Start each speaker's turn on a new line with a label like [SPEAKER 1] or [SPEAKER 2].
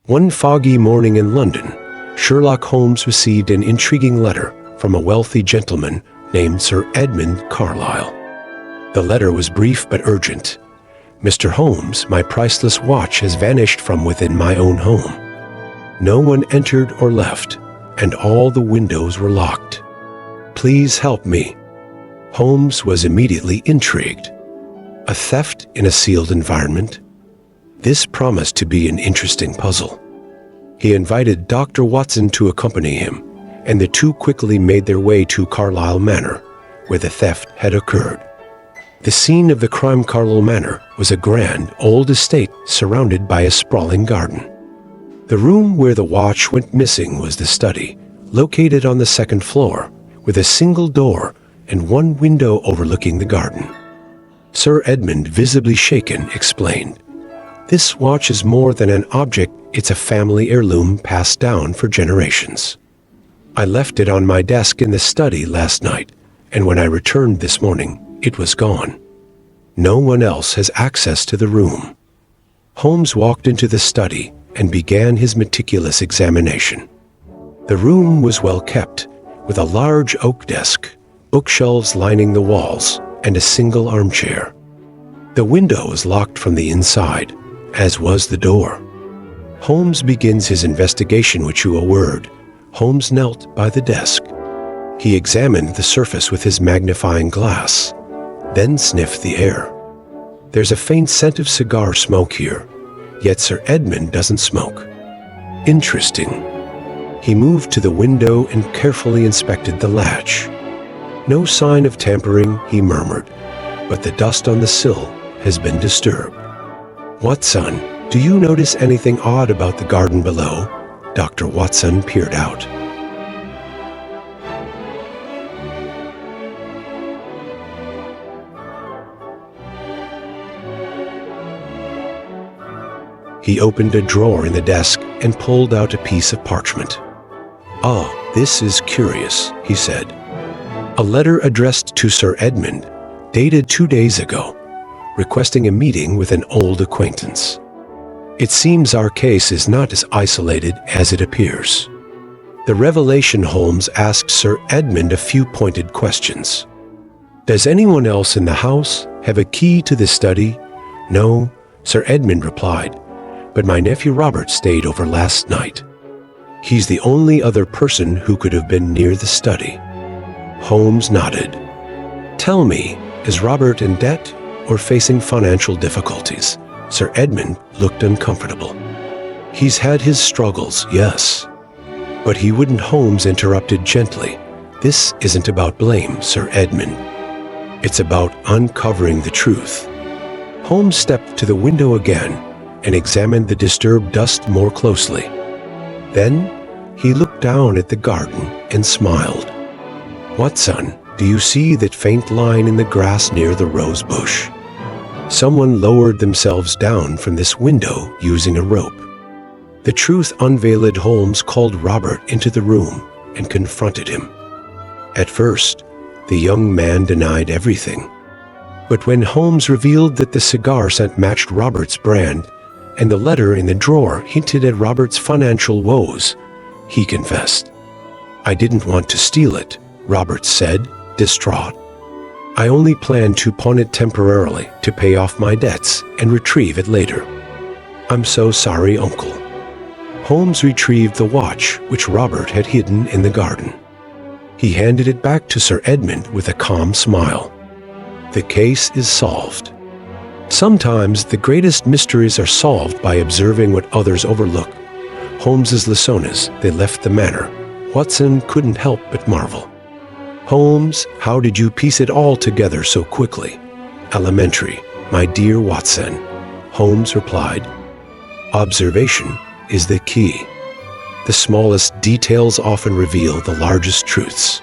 [SPEAKER 1] One foggy morning in London, Sherlock Holmes received an intriguing letter from a wealthy gentleman named Sir Edmund Carlyle. The letter was brief but urgent. "Mr. Holmes, my priceless watch has vanished from within my own home. No one entered or left, and all the windows were locked. Please help me." Holmes was immediately intrigued. A theft in a sealed environment? This promised to be an interesting puzzle. He invited Dr. Watson to accompany him, and the two quickly made their way to Carlisle Manor, where the theft had occurred. The scene of the crime, Carlisle Manor, was a grand, old estate surrounded by a sprawling garden. The room where the watch went missing was the study, located on the second floor, with a single door and one window overlooking the garden. Sir Edmund, visibly shaken, explained, "This watch is more than an object, it's a family heirloom passed down for generations. I left it on my desk in the study last night, and when I returned this morning, it was gone. No one else has access to the room." Holmes walked into the study and began his meticulous examination. The room was well kept, with a large oak desk, bookshelves lining the walls, and a single armchair. The window was locked from the inside, as was the door. Holmes begins his investigation with a word. Holmes knelt by the desk. He examined the surface with his magnifying glass, then sniffed the air. "There's a faint scent of cigar smoke here, yet Sir Edmund doesn't smoke. Interesting." He moved to the window and carefully inspected the latch. "No sign of tampering," he murmured, "but the dust on the sill has been disturbed." "Watson, do you notice anything odd about the garden below?" Dr. Watson peered out. He opened a drawer in the desk and pulled out a piece of parchment. "Ah, this is curious," he said. "A letter addressed to Sir Edmund, dated 2 days ago, requesting a meeting with an old acquaintance. It seems our case is not as isolated as it appears." The revelation Holmes asked Sir Edmund a few pointed questions. "Does anyone else in the house have a key to the study?" "No," Sir Edmund replied, "but my nephew Robert stayed over last night. He's the only other person who could have been near the study." Holmes nodded. "Tell me, is Robert in debt or facing financial difficulties?" Sir Edmund looked uncomfortable. "He's had his struggles, yes." "But he wouldn't." Holmes interrupted gently. "This isn't about blame, Sir Edmund. It's about uncovering the truth." Holmes stepped to the window again and examined the disturbed dust more closely. Then he looked down at the garden and smiled. "Watson, do you see that faint line in the grass near the rose bush? Someone lowered themselves down from this window using a rope." The truth unveiled. Holmes called Robert into the room and confronted him. At first, the young man denied everything. But when Holmes revealed that the cigar scent matched Robert's brand, and the letter in the drawer hinted at Robert's financial woes, he confessed. "I didn't want to steal it," Robert said, distraught. "I only planned to pawn it temporarily to pay off my debts and retrieve it later." "I'm so sorry, Uncle." Holmes retrieved the watch which Robert had hidden in the garden. He handed it back to Sir Edmund with a calm smile. "The case is solved." Sometimes the greatest mysteries are solved by observing what others overlook. Holmes's Lessonas, they left the manor. Watson couldn't help but marvel. "Holmes, how did you piece it all together so quickly?" "Elementary, my dear Watson," Holmes replied. "Observation is the key. The smallest details often reveal the largest truths."